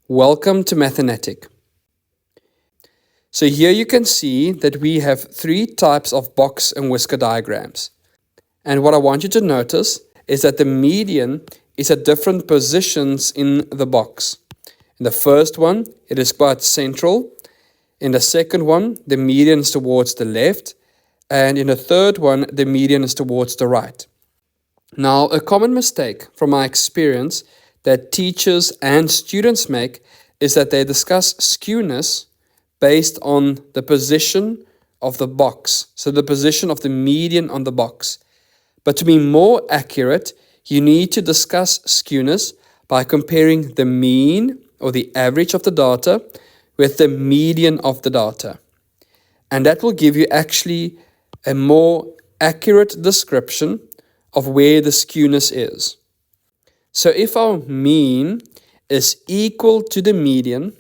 Welcome to MatheNatic. So here you can see that we have three types of box and whisker diagrams. And what I want you to notice is that the median is at different positions in the box. In the first one, it is quite central. In the second one, the median is towards the left. And in the third one, the median is towards the right. Now, a common mistake from my experience that teachers and students make is that they discuss skewness based on the position of the box, so the position of the median on the box. But to be more accurate, you need to discuss skewness by comparing the mean or the average of the data with the median of the data. And that will give you actually a more accurate description of where the skewness is. So if our mean is equal to the median,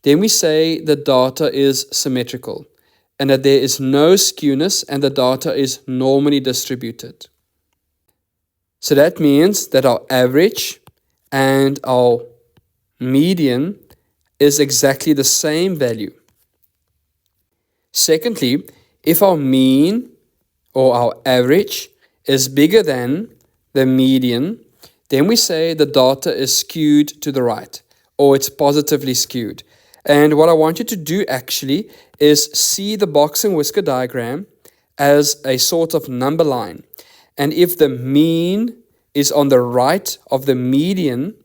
then we say the data is symmetrical and that there is no skewness and the data is normally distributed. So that means that our average and our median is exactly the same value. Secondly, if our mean or our average is bigger than the median, then we say the data is skewed to the right, or it's positively skewed. And what I want you to do actually is see the box and whisker diagram as a sort of number line. And if the mean is on the right of the median,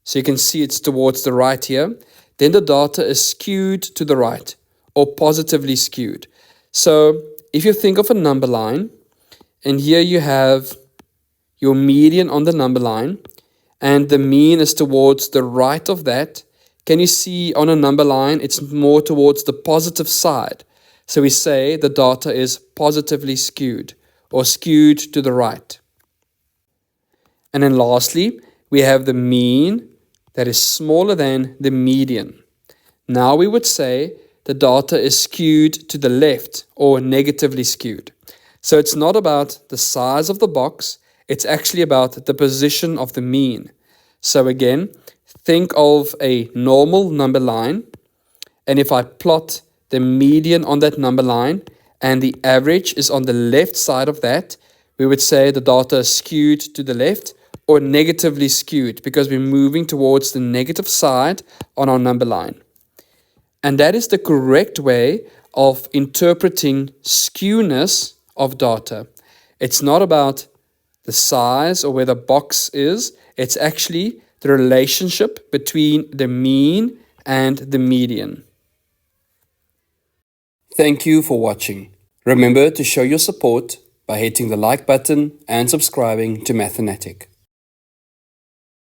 so you can see it's towards the right here, then the data is skewed to the right, or positively skewed. So if you think of a number line, and here you have your median on the number line, and the mean is towards the right of that. Can you see on a number line, it's more towards the positive side. So we say the data is positively skewed, or skewed to the right. And then lastly, we have the mean that is smaller than the median. Now we would say the data is skewed to the left, or negatively skewed. So it's not about the size of the box, it's actually about the position of the mean. So again, think of a normal number line, and if I plot the median on that number line and the average is on the left side of that, we would say the data is skewed to the left or negatively skewed because we're moving towards the negative side on our number line. And that is the correct way of interpreting skewness of data. It's not about the size or where the box is, it's actually the relationship between the mean and the median. Thank you for watching. Remember to show your support by hitting the like button and subscribing to MatheNatic.